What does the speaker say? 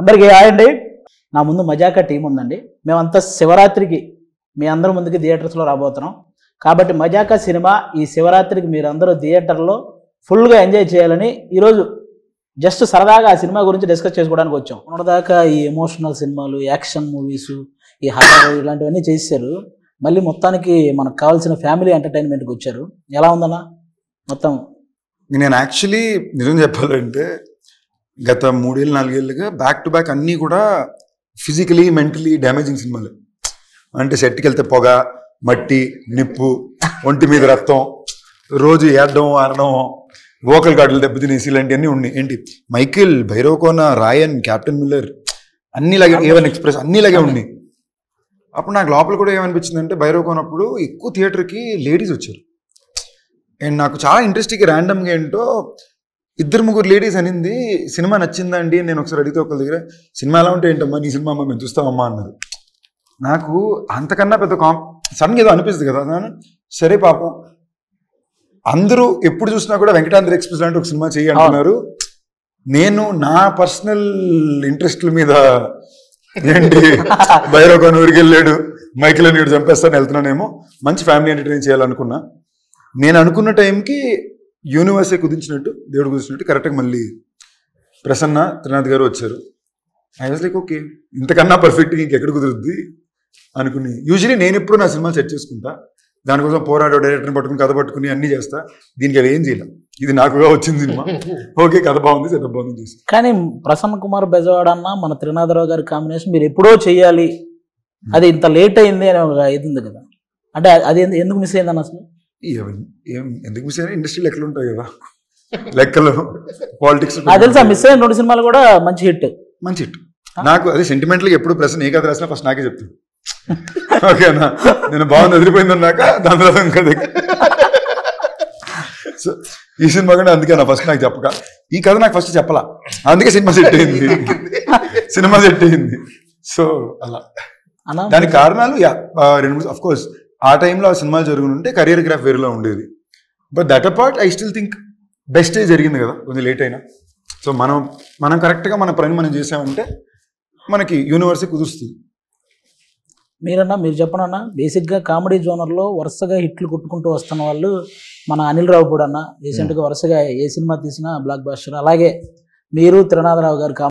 అందరికీ హాయ్ అండి. నా ముందు మజాకా టీం ఉందండి. మేమంతా శివరాత్రికి మీ అందరి ముందుకి థియేటర్స్లో రాబోతున్నాం. కాబట్టి మజాకా సినిమా ఈ శివరాత్రికి మీరందరూ థియేటర్లో ఫుల్గా ఎంజాయ్ చేయాలని ఈరోజు జస్ట్ సరదాగా ఆ సినిమా గురించి డిస్కస్ చేసుకోవడానికి వచ్చాం. మొన్నదాకా ఈ ఎమోషనల్ సినిమాలు, యాక్షన్ మూవీస్, ఈ హారర్ ఇలాంటివన్నీ చేశారు. మళ్ళీ మొత్తానికి మనకు కావాల్సిన ఫ్యామిలీ ఎంటర్టైన్మెంట్కి వచ్చారు. ఎలా ఉందన్నా మొత్తం? నేను యాక్చువల్లీ నిజం చెప్పాలంటే గత 3 ఏళ్ళు 4 ఏళ్ళుగా బ్యాక్ టు బ్యాక్ అన్నీ కూడా ఫిజికలీ మెంటలీ డ్యామేజింగ్ సినిమాలు. అంటే సెట్కి వెళ్తే పొగ, మట్టి, నిప్పు, ఒంటి మీద రక్తం, రోజు ఏడడం ఆడడం, వోకల్ గార్డులు దెబ్బతినేసి ఇలాంటివన్నీ ఉన్నాయి. ఏంటి మైకిల్, భైరవకోన, రాయన్, క్యాప్టెన్ మిల్లర్ అన్నీలాగే, ఏవన్ ఎక్స్ప్రెస్ అన్నీలాగే ఉన్నాయి. అప్పుడు నాకు లోపల కూడా ఏమనిపించింది అంటే భైరవకోనప్పుడు ఎక్కువ థియేటర్కి లేడీస్ వచ్చారు. అండ్ నాకు చాలా ఇంట్రెస్టింగ్ ర్యాండమ్గా ఏంటో 2-3 లేడీస్ అనింది సినిమా నచ్చిందా అండి. నేను ఒకసారి అడిగితే ఒకరి దగ్గర సినిమా ఎలా ఉంటే ఏంటమ్మా నీ సినిమా అమ్మా మేము చూస్తామమ్మా అన్నారు. నాకు అంతకన్నా పెద్ద సడన్గా ఏదో అనిపిస్తుంది కదా. సరే పాపం అందరూ ఎప్పుడు చూసినా కూడా వెంకటాద్రి ఎక్స్ప్రెస్ లాంటి ఒక సినిమా చేయి అంటున్నారు. నేను నా పర్సనల్ ఇంట్రెస్ట్ల మీద ఏంటి భైరవకోన ఊరికి వెళ్ళాడు, మైకిల్ నీడు చంపేస్తాను వెళ్తున్నానేమో, మంచి ఫ్యామిలీ ఎంటర్టైన్ చేయాలనుకున్నా. నేను అనుకున్న టైంకి యూనివర్సే కుదించినట్టు, దేవుడు కుదించినట్టు కరెక్ట్గా మళ్ళీ ప్రసన్న త్రినాథ్ గారు వచ్చారు. ఐ వాజ్ లైక్ ఓకే, ఇంతకన్నా పర్ఫెక్ట్గా ఇంకెక్కడ కుదురుద్ది అనుకుని. యూజువలీ నేను ఎప్పుడు నా సినిమాలు సెట్ చేసుకుంటా, దానికోసం పోరాడో డైరెక్టర్ని పట్టుకుని కథ పట్టుకుని అన్నీ చేస్తా. దీనికి అది ఏం చేయలేం, ఇది నాకుగా వచ్చింది సినిమా. ఓకే కథ బాగుంది, సెటప్ బాగుంది చేసి. కానీ ప్రసన్న కుమార్ బెజవాడ అన్న మన త్రినాథరావు గారి కాంబినేషన్ మీరు ఎప్పుడో చెయ్యాలి, అది ఇంత లేట్ అయింది అని ఒక ఇది ఉంది కదా. అంటే అది ఎందుకు మిస్ అయింది అన్న? అసలు ఎందుకు మిస్ అయినా ఇండస్ట్రీ లెక్కలు ఉంటాయి కదా, లెక్కలు పాలిటిక్స్. నాకు తెలుసా మిస్ అయిన 2 సినిమాలు కూడా మంచి హిట్. మంచి హిట్. నాకు అదే సెంటిమెంట్గా ఎప్పుడు ప్రశ్న ఏ కథ రాసినా ఫస్ట్ నాకే చెప్తాను. ఓకేనా, నేను బాగుంది వదిలిపోయిందన్నాక దాని తర్వాత ఇంకా సో ఈ సినిమా కూడా అందుకే నా ఫస్ట్ నాకు చెప్పక, ఈ కథ నాకు ఫస్ట్ చెప్పలా, అందుకే సినిమా సెట్ అయింది. సినిమా సెట్ అయింది. సో అలా దానికి కారణాలు 2 అఫ్ కోర్స్ ఆ టైంలో ఆ సినిమాలు జరుగుతుంటే కెరియర్ గ్రాఫ్ వేరేలో ఉండేది. But that apart I still think బెస్టే జరిగింది కదా, కొంచెం లేట్ అయినా. సో మనం కరెక్ట్గా మన పని మనం చేసామంటే మనకి యూనివర్సే కుదురుస్తుంది. మీరు చెప్పనన్నా, బేసిక్గా కామెడీ జోనర్లో వరుసగా హిట్లు కొట్టుకుంటూ వస్తున్న వాళ్ళు మన అనిల్ రావు కూడా అన్న. రీసెంట్గా వరుసగా ఏ సినిమా తీసినా బ్లాక్ బస్టర్. అలాగే మీరు త్రినాథరావు గారు